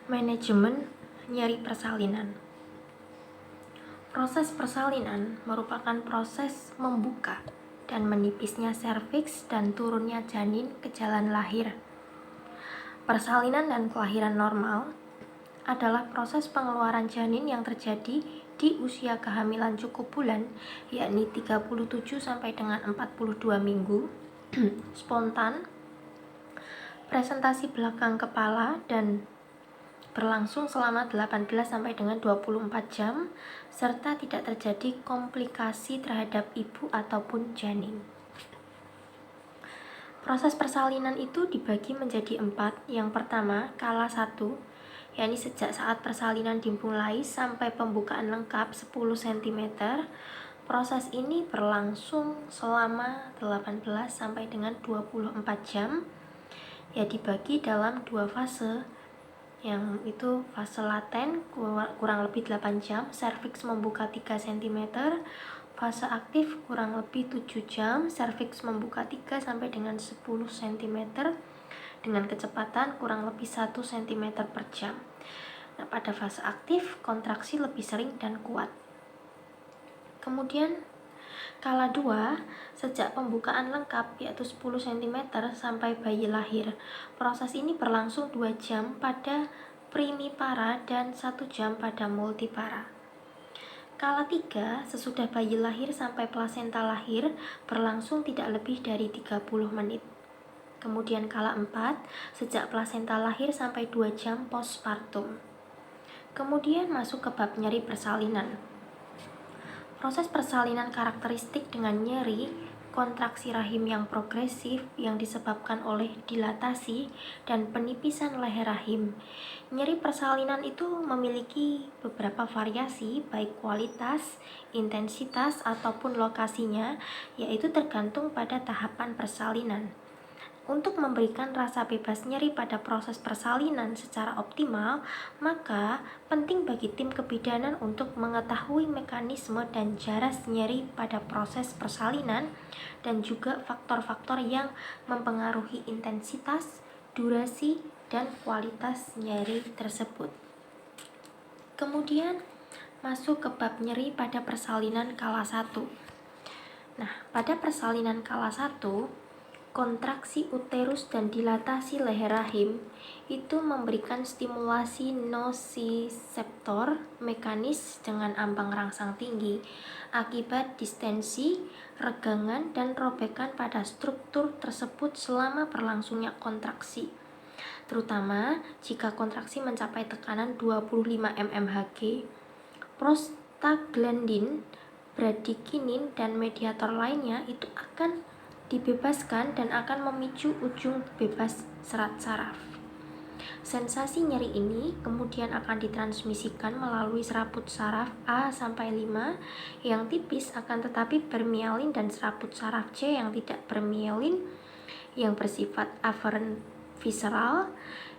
Manajemen nyeri persalinan. Proses persalinan merupakan proses membuka dan menipisnya serviks dan turunnya janin ke jalan lahir. Persalinan dan kelahiran normal adalah proses pengeluaran janin yang terjadi di usia kehamilan cukup bulan, yakni 37 sampai dengan 42 minggu, spontan, presentasi belakang kepala dan berlangsung selama 18 sampai dengan 24 jam serta tidak terjadi komplikasi terhadap ibu ataupun janin. Proses persalinan itu dibagi menjadi 4. Yang pertama, kala 1, yakni sejak saat persalinan dimulai sampai pembukaan lengkap 10 cm. Proses ini berlangsung selama 18 sampai dengan 24 jam. Ya, dibagi dalam 2 fase. Yang itu fase laten kurang lebih 8 jam, serviks membuka 3 cm. Fase aktif kurang lebih 7 jam, serviks membuka 3 sampai dengan 10 cm dengan kecepatan kurang lebih 1 cm per jam. Nah, pada fase aktif kontraksi lebih sering dan kuat. Kemudian kala 2, sejak pembukaan lengkap yaitu 10 cm sampai bayi lahir. Proses ini berlangsung 2 jam pada primipara dan 1 jam pada multipara. Kala 3, sesudah bayi lahir sampai plasenta lahir berlangsung tidak lebih dari 30 menit. Kemudian kala 4, sejak plasenta lahir sampai 2 jam postpartum. Kemudian masuk ke bab nyeri persalinan. Proses persalinan karakteristik dengan nyeri, kontraksi rahim yang progresif yang disebabkan oleh dilatasi dan penipisan leher rahim. Nyeri persalinan itu memiliki beberapa variasi baik kualitas, intensitas, ataupun lokasinya, yaitu tergantung pada tahapan persalinan. Untuk memberikan rasa bebas nyeri pada proses persalinan secara optimal, maka penting bagi tim kebidanan untuk mengetahui mekanisme dan jaras nyeri pada proses persalinan dan juga faktor-faktor yang mempengaruhi intensitas, durasi, dan kualitas nyeri tersebut. Kemudian masuk ke bab nyeri pada persalinan kala 1. Nah, pada persalinan kala 1, kontraksi uterus dan dilatasi leher rahim itu memberikan stimulasi nosiseptor mekanis dengan ambang rangsang tinggi akibat distensi, regangan, dan robekan pada struktur tersebut selama berlangsungnya kontraksi, terutama jika kontraksi mencapai tekanan 25 mmHg. Prostaglandin, bradikinin, dan mediator lainnya itu akan dibebaskan dan akan memicu ujung bebas serat saraf. Sensasi nyeri ini kemudian akan ditransmisikan melalui serabut saraf A-5 yang tipis akan tetapi bermielin dan serabut saraf C yang tidak bermielin yang bersifat afferent visceral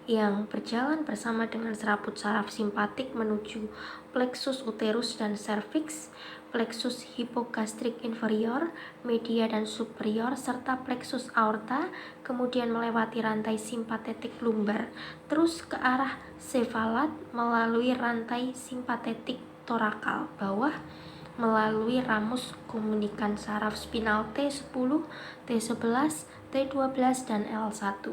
yang berjalan bersama dengan serabut saraf simpatik menuju plexus uterus dan cervix, plexus hipogastrik inferior, media dan superior, serta plexus aorta, kemudian melewati rantai simpatetik lumbar, terus ke arah sefalat melalui rantai simpatetik torakal bawah, melalui ramus komunikan saraf spinal T10, T11, T12, dan L1.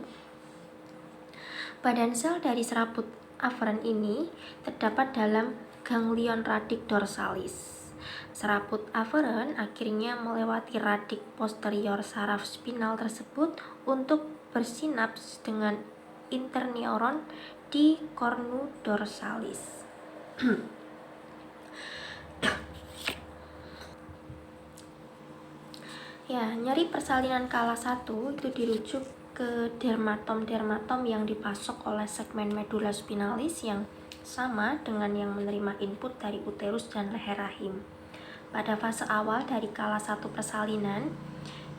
Badan sel dari serabut aferen ini terdapat dalam ganglion radik dorsalis. Serabut aferen akhirnya melewati radik posterior saraf spinal tersebut untuk bersinaps dengan interneuron di cornu dorsalis. Ya, nyeri persalinan kala 1 itu dirujuk ke dermatom-dermatom yang dipasok oleh segmen medula spinalis yang sama dengan yang menerima input dari uterus dan leher rahim. Pada fase awal dari kala 1 persalinan,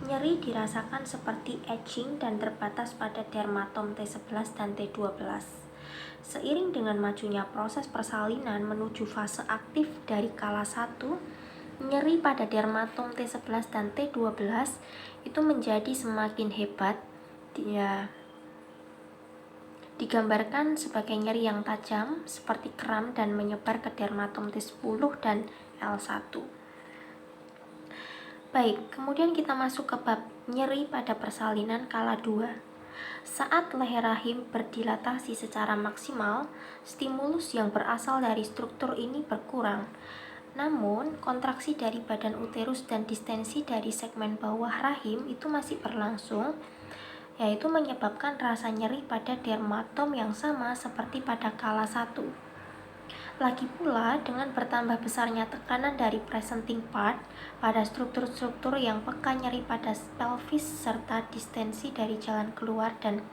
nyeri dirasakan seperti etching dan terbatas pada dermatom T11 dan T12. Seiring dengan majunya proses persalinan menuju fase aktif dari kala 1, nyeri pada dermatom T11 dan T12 itu menjadi semakin hebat digambarkan sebagai nyeri yang tajam seperti kram dan menyebar ke dermatom T10 dan L1. Baik, kemudian kita masuk ke bab nyeri pada persalinan kala 2. Saat leher rahim berdilatasi secara maksimal, stimulus yang berasal dari struktur ini berkurang. Namun, kontraksi dari badan uterus dan distensi dari segmen bawah rahim itu masih berlangsung, yaitu menyebabkan rasa nyeri pada dermatom yang sama seperti pada kala 1. Lagi pula, dengan bertambah besarnya tekanan dari presenting part pada struktur-struktur yang peka nyeri pada pelvis serta distensi dari jalan keluar dan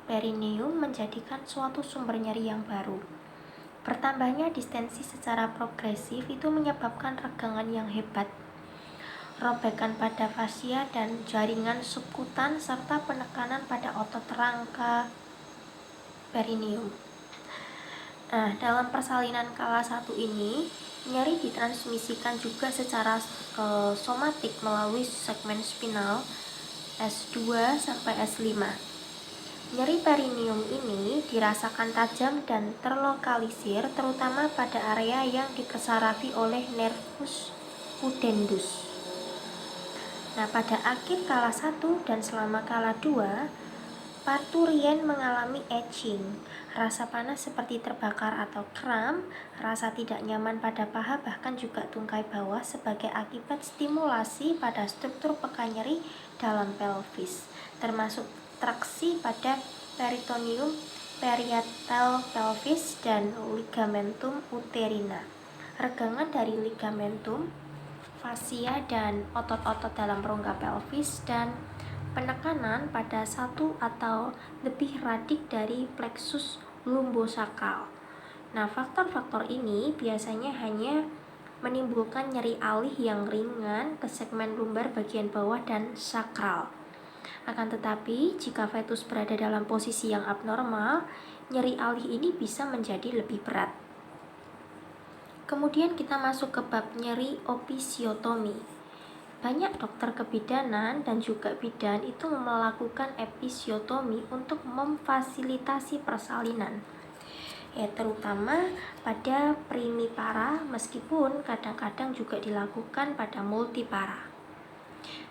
perineum menjadikan suatu sumber nyeri yang baru. Bertambahnya distensi secara progresif itu menyebabkan regangan yang hebat, robekan pada fascia dan jaringan subkutan, serta penekanan pada otot rangka perineum. Nah, dalam persalinan kala 1 ini, nyeri ditransmisikan juga secara somatik melalui segmen spinal S2 sampai S5. Nyeri perineum ini dirasakan tajam dan terlokalisir terutama pada area yang dikesarafi oleh nervus pudendus. Nah, pada akhir kala 1 dan selama kala 2, parturien mengalami etching, rasa panas seperti terbakar atau kram, rasa tidak nyaman pada paha bahkan juga tungkai bawah sebagai akibat stimulasi pada struktur peka nyeri dalam pelvis, termasuk traksi pada peritoneum, parietal pelvis, dan ligamentum uterina. Regangan dari ligamentum, fascia dan otot-otot dalam rongga pelvis, dan penekanan pada satu atau lebih radik dari plexus lumbosakral. Nah, faktor-faktor ini biasanya hanya menimbulkan nyeri alih yang ringan ke segmen lumbar bagian bawah dan sakral. Akan tetapi, jika fetus berada dalam posisi yang abnormal, nyeri alih ini bisa menjadi lebih berat. Kemudian kita masuk ke bab nyeri episiotomi. Banyak dokter kebidanan dan juga bidan itu melakukan episiotomi untuk memfasilitasi persalinan, ya terutama pada primipara, meskipun kadang-kadang juga dilakukan pada multipara.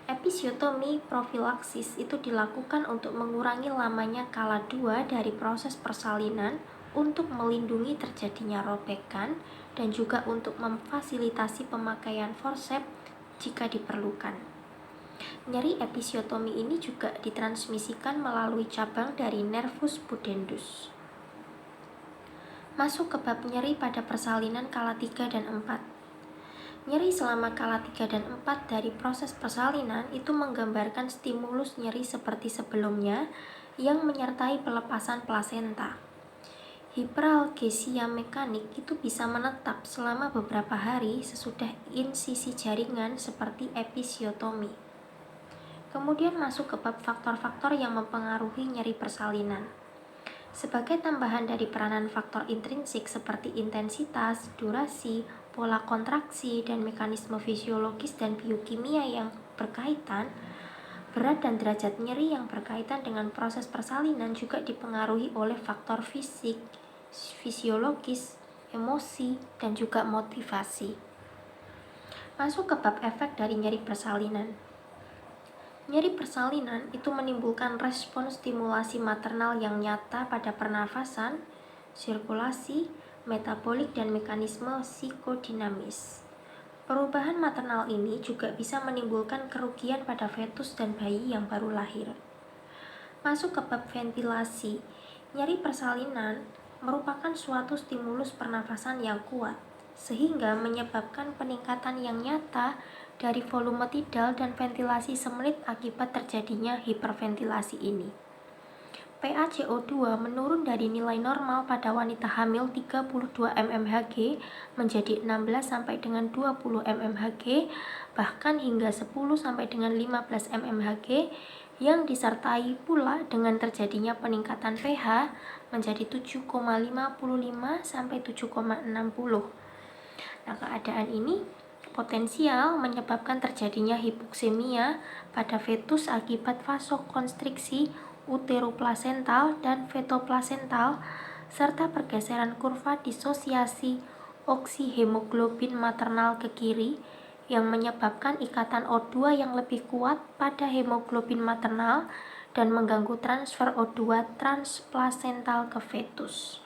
Episiotomi profilaksis itu dilakukan untuk mengurangi lamanya kala 2 dari proses persalinan, untuk melindungi terjadinya robekan, dan juga untuk memfasilitasi pemakaian forceps jika diperlukan. Nyeri episiotomi ini juga ditransmisikan melalui cabang dari nervus pudendus. Masuk ke bab nyeri pada persalinan kala 3 dan 4. Nyeri selama kala 3 dan 4 dari proses persalinan itu menggambarkan stimulus nyeri seperti sebelumnya yang menyertai pelepasan plasenta. Hiperalgesia mekanik itu bisa menetap selama beberapa hari sesudah insisi jaringan seperti episiotomi. Kemudian masuk ke bab faktor-faktor yang mempengaruhi nyeri persalinan. Sebagai tambahan dari peranan faktor intrinsik seperti intensitas, durasi, pola kontraksi, dan mekanisme fisiologis dan biokimia yang berkaitan, berat dan derajat nyeri yang berkaitan dengan proses persalinan juga dipengaruhi oleh faktor fisik, fisiologis, emosi, dan juga motivasi. Masuk ke bab efek dari nyeri persalinan. Nyeri persalinan itu menimbulkan respon stimulasi maternal yang nyata pada pernafasan, sirkulasi, metabolik, dan mekanisme psikodinamis. Perubahan maternal ini juga bisa menimbulkan kerugian pada fetus dan bayi yang baru lahir. Masuk ke bab ventilasi. Nyeri persalinan merupakan suatu stimulus pernafasan yang kuat, sehingga menyebabkan peningkatan yang nyata dari volume tidal dan ventilasi semenit akibat terjadinya hiperventilasi ini. PaCO2 menurun dari nilai normal pada wanita hamil 32 mmHg menjadi 16 sampai dengan 20 mmHg, bahkan hingga 10 sampai dengan 15 mmHg, yang disertai pula dengan terjadinya peningkatan pH menjadi 7,55 sampai 7,60. Nah, keadaan ini potensial menyebabkan terjadinya hipoksemia pada fetus akibat vasokonstriksi uteroplasental dan fetoplasental, serta pergeseran kurva disosiasi oksihemoglobin maternal ke kiri yang menyebabkan ikatan O2 yang lebih kuat pada hemoglobin maternal dan mengganggu transfer O2 transplasental ke fetus.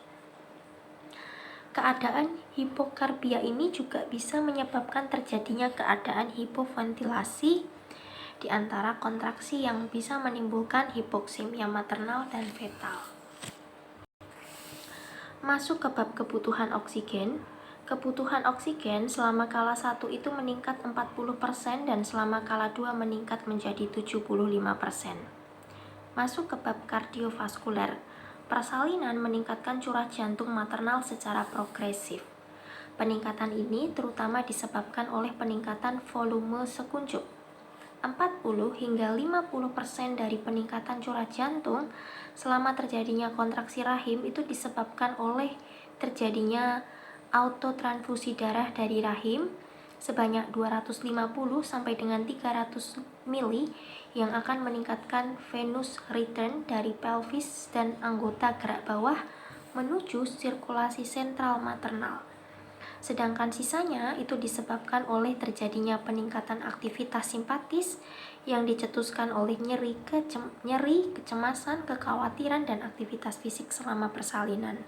Keadaan hipokarbia ini juga bisa menyebabkan terjadinya keadaan hipoventilasi di antara kontraksi yang bisa menimbulkan hipoksemia maternal dan fetal. Masuk ke bab kebutuhan oksigen. Kebutuhan oksigen selama kala 1 itu meningkat 40% dan selama kala 2 meningkat menjadi 75%. Masuk ke bab kardiovaskuler. Persalinan meningkatkan curah jantung maternal secara progresif. Peningkatan ini terutama disebabkan oleh peningkatan volume sekuncup. 40 hingga 50% dari peningkatan curah jantung selama terjadinya kontraksi rahim itu disebabkan oleh terjadinya autotransfusi darah dari rahim sebanyak 250 sampai dengan 300 mili yang akan meningkatkan venous return dari pelvis dan anggota gerak bawah menuju sirkulasi sentral maternal. Sedangkan sisanya itu disebabkan oleh terjadinya peningkatan aktivitas simpatis yang dicetuskan oleh nyeri, kecemasan, kekhawatiran, dan aktivitas fisik selama persalinan.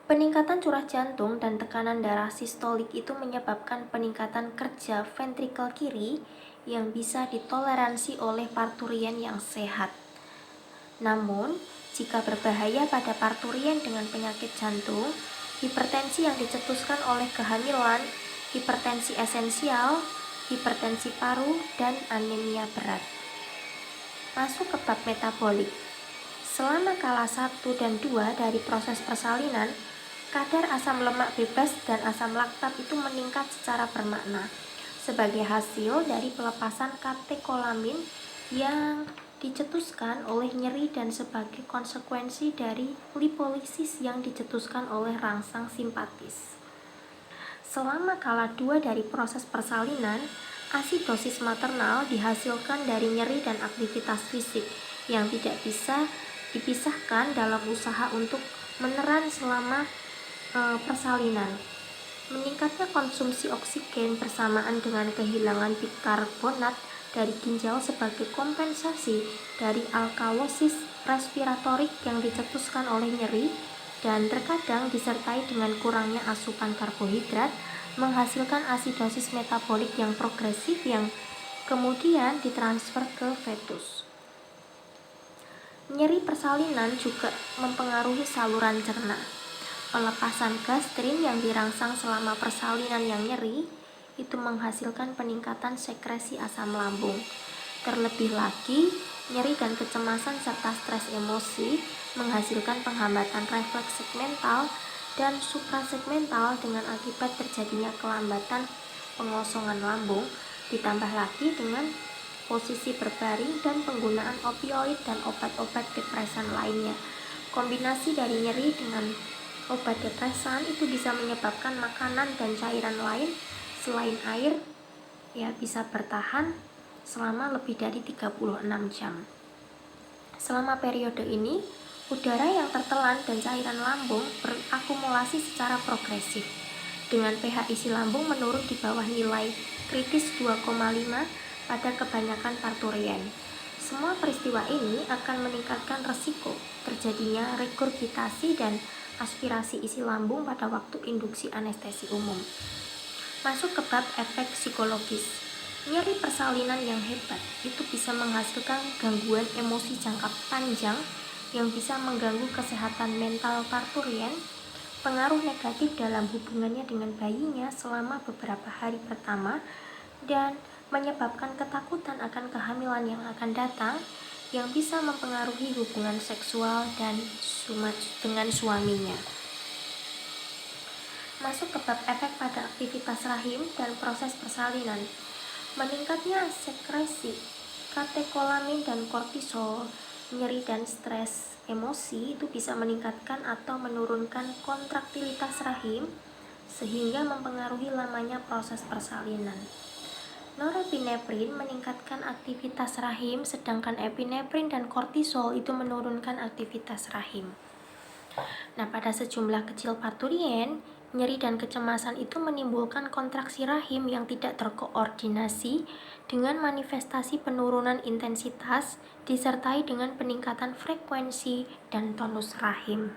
Peningkatan curah jantung dan tekanan darah sistolik itu menyebabkan peningkatan kerja ventrikel kiri yang bisa ditoleransi oleh parturien yang sehat. Namun, jika berbahaya pada parturien dengan penyakit jantung, hipertensi yang dicetuskan oleh kehamilan, hipertensi esensial, hipertensi paru, dan anemia berat. Masuk ke bab metabolik. Selama kala 1 dan 2 dari proses persalinan, kadar asam lemak bebas dan asam laktat itu meningkat secara bermakna sebagai hasil dari pelepasan katekolamin yang dicetuskan oleh nyeri dan sebagai konsekuensi dari lipolisis yang dicetuskan oleh rangsang simpatis. Selama kala 2 dari proses persalinan, asidosis maternal dihasilkan dari nyeri dan aktivitas fisik yang tidak bisa dipisahkan dalam usaha untuk meneran selama persalinan. Meningkatnya konsumsi oksigen bersamaan dengan kehilangan bikarbonat dari ginjal sebagai kompensasi dari alkalosis respiratorik yang dicetuskan oleh nyeri dan terkadang disertai dengan kurangnya asupan karbohidrat menghasilkan asidosis metabolik yang progresif yang kemudian ditransfer ke fetus. Nyeri persalinan juga mempengaruhi saluran cerna. Pelepasan gastrin yang dirangsang selama persalinan yang nyeri itu menghasilkan peningkatan sekresi asam lambung. Terlebih lagi, nyeri dan kecemasan serta stres emosi menghasilkan penghambatan refleks segmental dan suprasegmental dengan akibat terjadinya kelambatan pengosongan lambung, ditambah lagi dengan posisi berbaring dan penggunaan opioid dan obat-obat depresan lainnya. Kombinasi dari nyeri dengan obat depresan itu bisa menyebabkan makanan dan cairan lain selain air bisa bertahan selama lebih dari 36 jam. Selama periode ini, udara yang tertelan dan cairan lambung berakumulasi secara progresif dengan pH isi lambung menurun di bawah nilai kritis 2,5 pada kebanyakan parturien. Semua peristiwa ini akan meningkatkan resiko terjadinya regurgitasi dan aspirasi isi lambung pada waktu induksi anestesi umum. Masuk ke bab efek psikologis. Nyeri persalinan yang hebat itu bisa menghasilkan gangguan emosi jangka panjang yang bisa mengganggu kesehatan mental parturien, pengaruh negatif dalam hubungannya dengan bayinya selama beberapa hari pertama, dan menyebabkan ketakutan akan kehamilan yang akan datang yang bisa mempengaruhi hubungan seksual dengan suaminya. Masuk ke bab efek pada aktivitas rahim dan proses persalinan. Meningkatnya sekresi katekolamin dan kortisol, nyeri dan stres emosi itu bisa meningkatkan atau menurunkan kontraktilitas rahim sehingga mempengaruhi lamanya proses persalinan. Norepinefrin meningkatkan aktivitas rahim, sedangkan epinefrin dan kortisol itu menurunkan aktivitas rahim. Nah, pada sejumlah kecil parturien, nyeri dan kecemasan itu menimbulkan kontraksi rahim yang tidak terkoordinasi dengan manifestasi penurunan intensitas disertai dengan peningkatan frekuensi dan tonus rahim.